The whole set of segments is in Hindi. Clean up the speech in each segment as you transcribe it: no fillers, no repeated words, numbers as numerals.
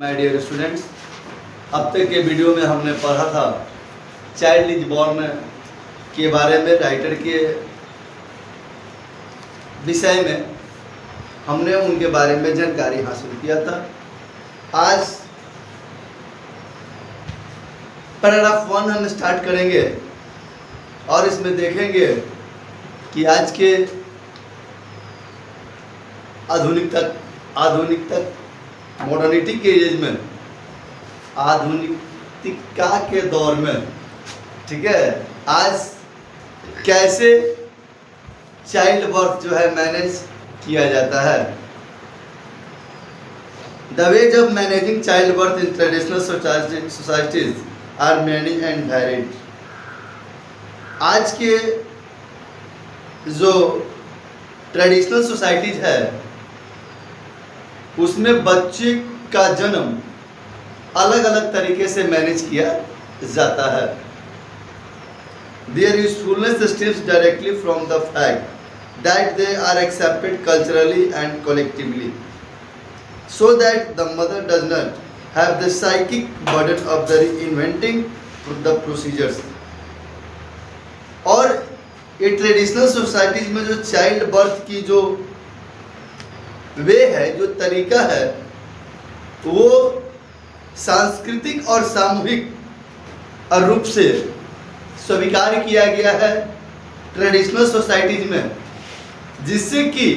माय डियर स्टूडेंट्स, अब तक के वीडियो में हमने पढ़ा था चाइल्ड इज बॉर्न के बारे में। राइटर के विषय में हमने उनके बारे में जानकारी हासिल किया था। आज पैराग्राफ 1 हम स्टार्ट करेंगे और इसमें देखेंगे कि आज के आधुनिकता मॉडर्निटी के एज में, आधुनिकता के दौर में, ठीक है, आज कैसे चाइल्ड बर्थ जो है मैनेज किया जाता है। The ways of managing child birth in traditional societies are many and varied. आज के जो ट्रेडिशनल सोसाइटीज है उसमें बच्चे का जन्म अलग अलग तरीके से मैनेज किया जाता है। Their usefulness stems directly from the fact that they are accepted culturally and collectively, so that the mother does not have the psychic burden of the reinventing the procedures। और ये ट्रेडिशनल सोसाइटीज में जो चाइल्ड बर्थ की जो वे है, जो तरीका है, वो सांस्कृतिक और सामूहिक रूप से स्वीकार किया गया है ट्रेडिशनल सोसाइटीज में, जिससे कि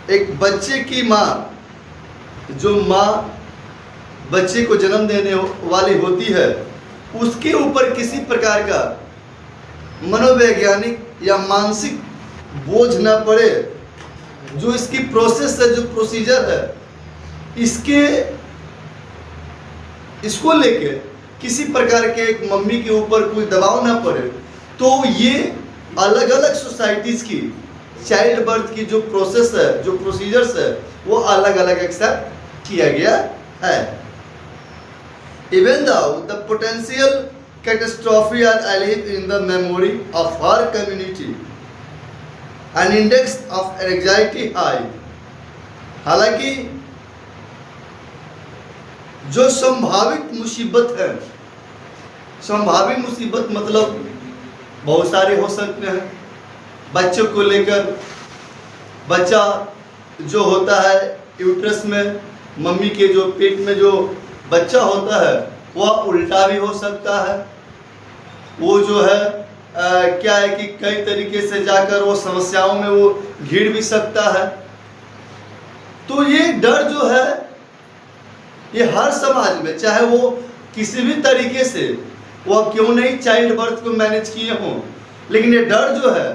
एक बच्चे की माँ, जो माँ बच्चे को जन्म देने वाली होती है, उसके ऊपर किसी प्रकार का मनोवैज्ञानिक या मानसिक बोझ न पड़े। जो इसकी प्रोसेस है, जो प्रोसीजर है, इसको लेके किसी प्रकार के एक मम्मी के ऊपर कोई दबाव ना पड़े। तो ये अलग अलग सोसाइटीज की चाइल्ड बर्थ की जो प्रोसेस है, जो प्रोसीजर्स है, वो अलग अलग एक्सेप्ट किया गया है। Even though the potential catastrophe are alive in the memory of her community, an index of anxiety high। हालांकि जो संभावित मुसीबत है, संभावित मुसीबत मतलब बहुत सारे हो सकते हैं। बच्चों को लेकर, बच्चा जो होता है यूट्रस में, मम्मी के जो पेट में जो बच्चा होता है, वह उल्टा भी हो सकता है। वो जो है क्या है कि कई तरीके से जाकर वो समस्याओं में वो घिर भी सकता है। तो ये डर जो है, ये हर समाज में, चाहे वो किसी भी तरीके से वो क्यों नहीं चाइल्ड बर्थ को मैनेज किए हों, लेकिन ये डर जो है,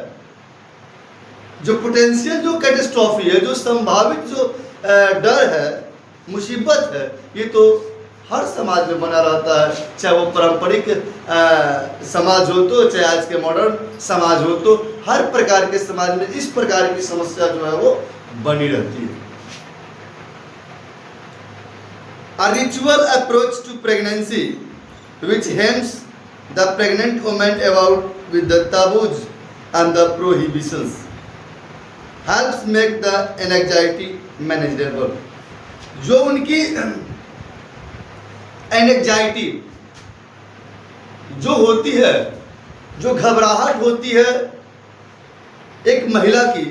जो पोटेंशियल जो कैटेस्ट्रॉफी है, जो संभावित जो डर है, मुसीबत है, ये तो हर समाज में बना रहता है। चाहे वो पारंपरिक समाज हो तो, चाहे आज के मॉडर्न समाज हो तो, हर प्रकार के समाज में इस प्रकार की समस्या जो है वो बनी रहती है। A ritual approach to pregnancy which hems the pregnant woman about with the taboos and the prohibitions helps make the anxiety manageable। जो उनकी एंजाइटी जो होती है, जो घबराहट होती है, एक महिला की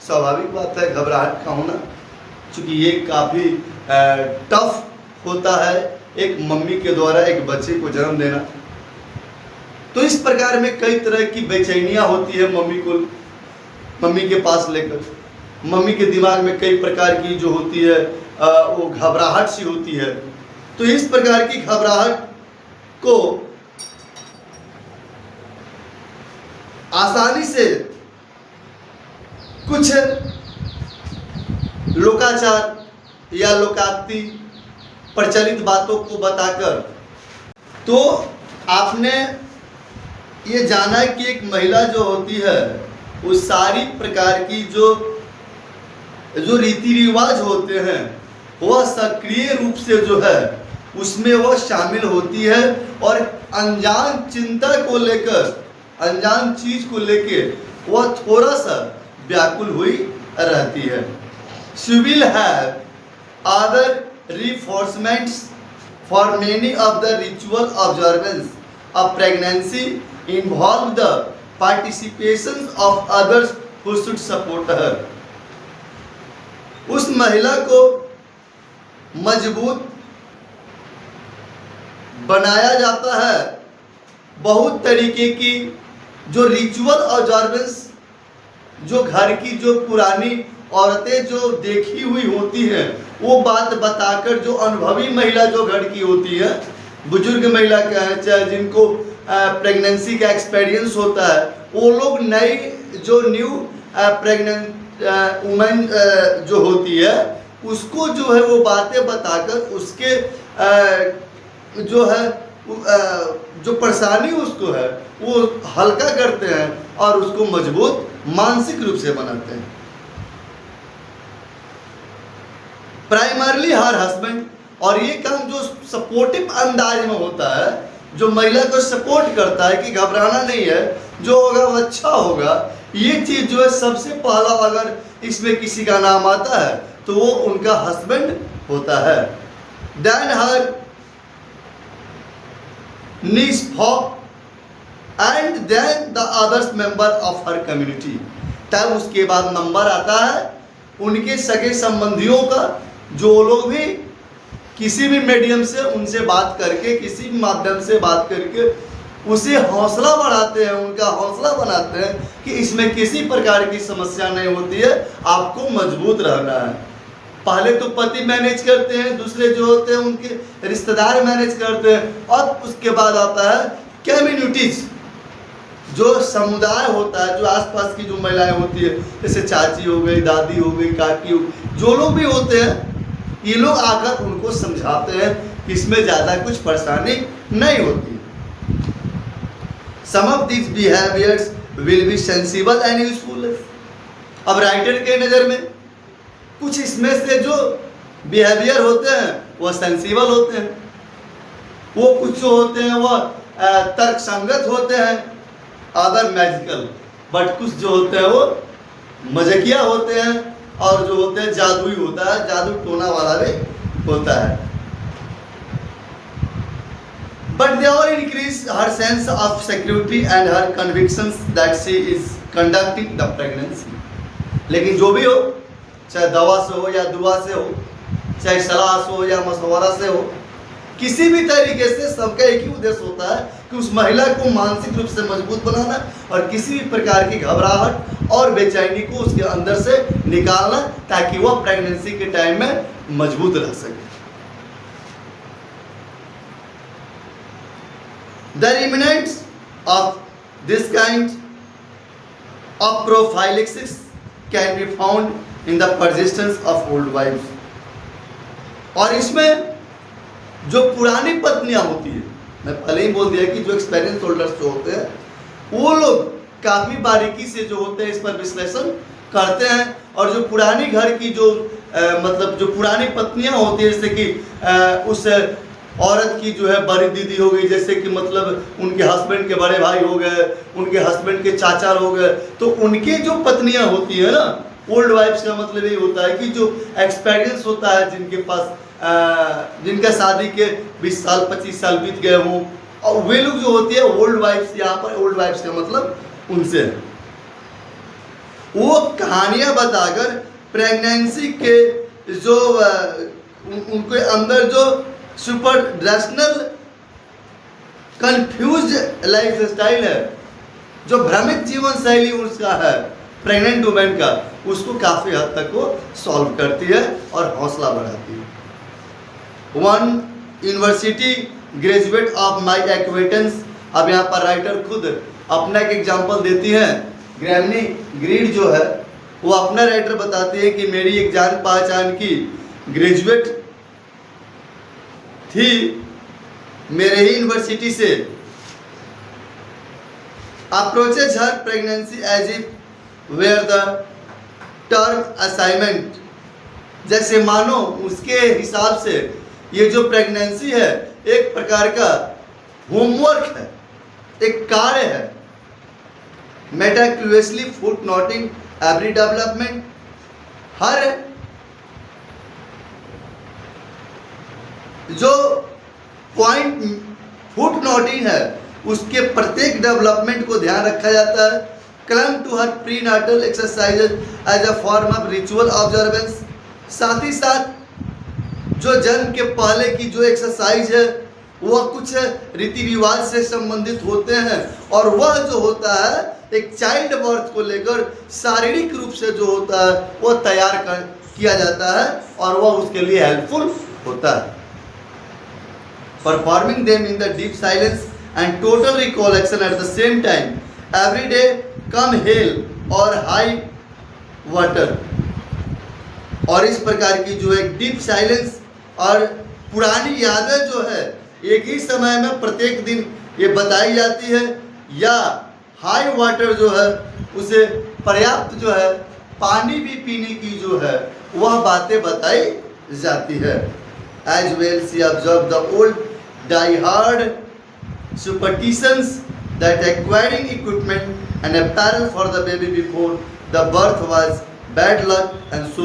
स्वाभाविक बात है घबराहट का होना, क्योंकि ये काफ़ी टफ होता है एक मम्मी के द्वारा एक बच्चे को जन्म देना। तो इस प्रकार में कई तरह की बेचैनियाँ होती है मम्मी के पास लेकर। मम्मी के दिमाग में कई प्रकार की जो होती है वो घबराहट सी होती है। तो इस प्रकार की घबराहट को आसानी से कुछ लोकाचार या लोकाक्ति प्रचलित बातों को बताकर, तो आपने ये जाना कि एक महिला जो होती है वो सारी प्रकार की जो रीति रिवाज होते हैं वह सक्रिय रूप से जो है उसमें वह शामिल होती है, और अनजान चिंता को लेकर, अनजान चीज को लेकर वह थोड़ा सा व्याकुल हुई रहती है। She will have other reinforcements for many of the ritual observance of pregnancy involve the participation of others who should support her. उस महिला को मजबूत बनाया जाता है बहुत तरीके की जो रिचुअल ऑब्जर्वेंस, जो घर की जो पुरानी औरतें जो देखी हुई होती हैं वो बात बताकर, जो अनुभवी महिला जो घर की होती है, बुजुर्ग महिला का है, चाहे जिनको प्रेगनेंसी का एक्सपीरियंस होता है, वो लोग नई जो न्यू प्रेग्नेंट वुमेन जो होती है उसको जो है वो बातें बताकर उसके जो है जो परेशानी उसको है वो हल्का करते हैं और उसको मजबूत मानसिक रूप से बनाते हैं. प्राइमरली हर हस्बैंड, और ये काम जो सपोर्टिव अंदाज में होता है, जो महिला को सपोर्ट करता है कि घबराना नहीं है, जो होगा वो अच्छा होगा, ये चीज जो है सबसे पहला अगर इसमें किसी का नाम आता है तो वो उनका हस्बैंड होता है. Then her niece folk and then the others member of her community. तब उसके बाद नंबर आता है उनके सगे संबंधियों का, जो लोग भी किसी भी मीडियम से उनसे बात करके, किसी भी माध्यम से बात करके उसे हौसला बढ़ाते हैं, उनका हौसला बनाते हैं कि इसमें किसी प्रकार की समस्या नहीं होती है, आपको मजबूत रहना है. पहले तो पति मैनेज करते हैं, दूसरे जो होते हैं उनके रिश्तेदार मैनेज करते हैं, और उसके बाद आता है कम्युनिटीज, जो समुदाय होता है, जो आसपास की जो महिलाएं होती है, जैसे चाची हो गई, दादी हो गई, काकी हो गई, जो लोग भी होते हैं, ये लोग आकर उनको समझाते हैं कि इसमें ज़्यादा कुछ परेशानी नहीं होती. Some of this behaviours will be sensible and useful. अब राइटर के नज़र में कुछ इसमें से जो बिहेवियर होते हैं वो सेंसिबल होते हैं, वो कुछ जो होते हैं वो तर्क संगत होते हैं, अदर मैजिकल, बट कुछ जो होते हैं वो मजाकिया होते हैं, और जो होते हैं जादुई होता है, जादू टोना वाला भी होता है. But they all increase her sense of security and her convictions that she is conducting the pregnancy. लेकिन जो भी हो, चाहे दवा से हो या दुआ से हो, चाहे सलाह से हो या मशवरा से हो, किसी भी तरीके से सबका एक ही उद्देश्य होता है कि उस महिला को मानसिक रूप से मजबूत बनाना और किसी भी प्रकार की घबराहट और बेचैनी को उसके अंदर से निकालना, ताकि वह प्रेगनेंसी के टाइम में मजबूत रह सके. The remnants of this kind of prophylaxis can be found in the persistence of old wives. और इसमें जो पुरानी पत्नियां होती है, मैं पहले ही बोल दिया कि जो एक्सपीरियंस होल्डर्स जो होते हैं वो लोग काफ़ी बारीकी से जो होते हैं इस पर विश्लेषण करते हैं. और जो पुरानी घर की जो मतलब जो पुरानी पत्नियां होती है, जैसे कि उस औरत की जो है बड़ी दीदी हो गई, जैसे कि मतलब उनके हस्बैंड के बड़े भाई हो गए, उनके हस्बैंड के चाचा हो गए, तो उनके जो पत्नियां होती है ना, ओल्ड वाइफ्स का मतलब ये होता है कि जो एक्सपीरियंस होता है, जिनके पास जिनका शादी के 20 साल 25 साल बीत गए हों, और वे लोग जो होती है ओल्ड वाइफ्स. यहाँ पर ओल्ड वाइफ्स का मतलब उनसे वो कहानियां बताकर प्रेगनेंसी के जो उनके अंदर जो super rational confuse life style है, जो भ्रमित जीवन शैली उसका है प्रेग्नेंट वुमेन का, उसको काफ़ी हद तक वो सॉल्व करती है और हौसला बढ़ाती है. One university graduate of my acquaintance, अब यहाँ पर राइटर खुद अपना एक एग्जाम्पल देती हैं. ग्रैमनी ग्रीड जो है वो अपना राइटर बताती है कि मेरी एक जान पहचान की ग्रेजुएट थी मेरे ही यूनिवर्सिटी से, approaches her pregnancy as if were the term assignment, जैसे मानो उसके हिसाब से ये जो प्रेगनेंसी है एक प्रकार का होमवर्क है, एक कार्य है. मेटाक्यूएसली फुट नोटिंग एवरी डेवलपमेंट, हर जो पॉइंट फुट नोटिंग है उसके प्रत्येक डेवलपमेंट को ध्यान रखा जाता है। Clung to her prenatal exercises as a form of ritual observance. साथ ही साथ जो जन्म के पहले की जो एक्सरसाइज है वह कुछ रीति रिवाज से संबंधित होते हैं और वह जो होता है एक चाइल्ड बर्थ को लेकर शारीरिक रूप से जो होता है वह तैयार किया जाता है और वह उसके लिए हेल्पफुल होता है। Performing them in the deep silence and total recollection at the same time every day come hell or high water. और इस प्रकार की जो एक डीप साइलेंस और पुरानी यादें जो है एक ही समय में प्रत्येक दिन ये बताई जाती है, या हाई वाटर जो है उसे पर्याप्त जो है पानी भी पीने की जो है वह बातें बताई जाती है। As well see observe the old die hard superstitions that acquiring equipment and apparel for the baby before the birth was bad luck, and so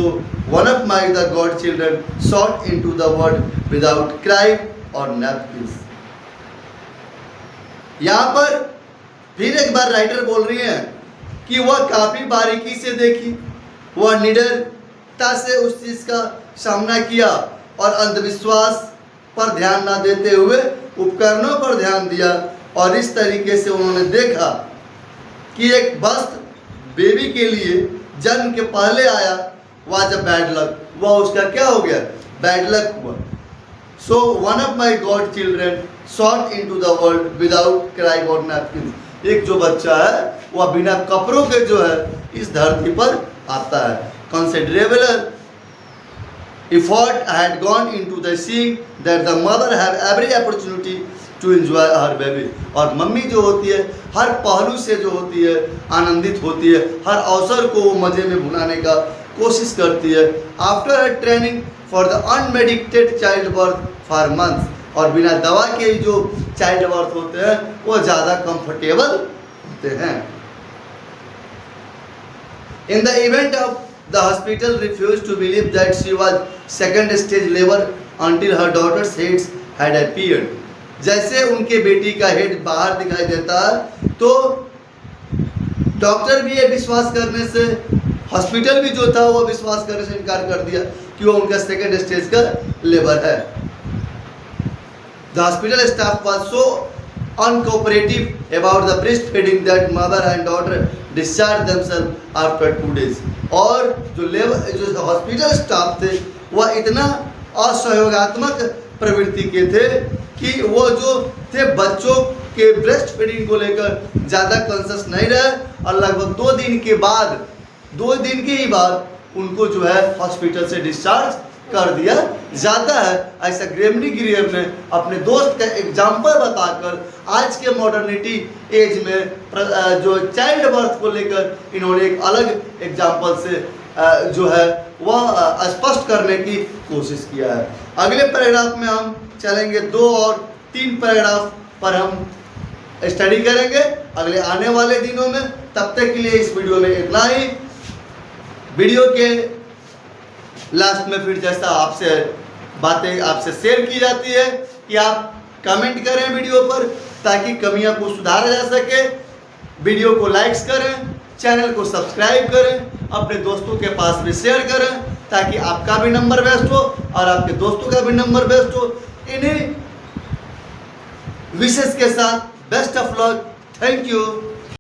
one of my the godchildren sought into the world without crying or napkins। यहाँ पर फिर एक बार राइटर बोल रही हैं कि वह काफ़ी बारीकी से देखी, वह निडरता से उस चीज़ का सामना किया और अंधविश्वास पर ध्यान ना देते हुए उपकरणों पर ध्यान दिया, और इस तरीके से उन्होंने देखा कि एक वस्त्र बेबी के लिए जन्म के पहले आया वह जब बैड लक, वह उसका क्या हो गया, बैड लक हुआ। So one of my god children sought in to the world without crying और नैपकिन। एक जो बच्चा है वह बिना कपड़ों के जो है इस धरती पर आता है। Considerable effort had gone into the seeing that the mother have every opportunity to enjoy her baby। और मम्मी जो होती है हर पहलू से जो होती है आनंदित होती है, हर अवसर को वो मज़े में भुलाने का कोशिश करती है। After her training for the unmedicated childbirth for months, और बिना दवा के जो चाइल्ड बर्थ होते हैं वो ज़्यादा कंफर्टेबल होते हैं। In the event of the hospital refused to believe that she was second stage labor until her daughter's head had appeared। जैसे उनके बेटी का हेड बाहर दिखाई देता है तो डॉक्टर भी ये विश्वास करने से, हॉस्पिटल भी जो था वो विश्वास करने से इनकार कर दिया कि वो उनका सेकंड स्टेज का लेबर है। The hospital staff was so uncooperative about the breastfeeding that mother and daughter discharged themselves after 2 days। और जो हॉस्पिटल स्टाफ थे वह इतना असहयोगात्मक प्रवृत्ति के थे कि वो जो थे बच्चों के ब्रेस्ट फीडिंग को लेकर ज़्यादा कॉन्शियस नहीं रहे, और लगभग 2 दिन के ही बाद उनको जो है हॉस्पिटल से डिस्चार्ज कर दिया जाता है। ऐसा ग्रेमनी ग्रियर ने अपने दोस्त का एग्जाम्पल बताकर आज के मॉडर्निटी एज में जो चाइल्ड बर्थ को लेकर इन्होंने एक अलग एग्जाम्पल से जो है वह स्पष्ट करने की कोशिश किया है। अगले पैराग्राफ में हम चलेंगे, 2 और 3 पैराग्राफ पर हम स्टडी करेंगे अगले आने वाले दिनों में। तब तक के लिए इस वीडियो में इतना ही। वीडियो के लास्ट में फिर जैसा आपसे बातें आपसे शेयर की जाती है कि आप कमेंट करें वीडियो पर ताकि कमियां को सुधारा जा सके। वीडियो को लाइक्स करें, चैनल को सब्सक्राइब करें, अपने दोस्तों के पास भी शेयर करें ताकि आपका भी नंबर बेस्ट हो और आपके दोस्तों का भी नंबर बेस्ट हो। इन्हीं विशेष के साथ best of luck. Thank you.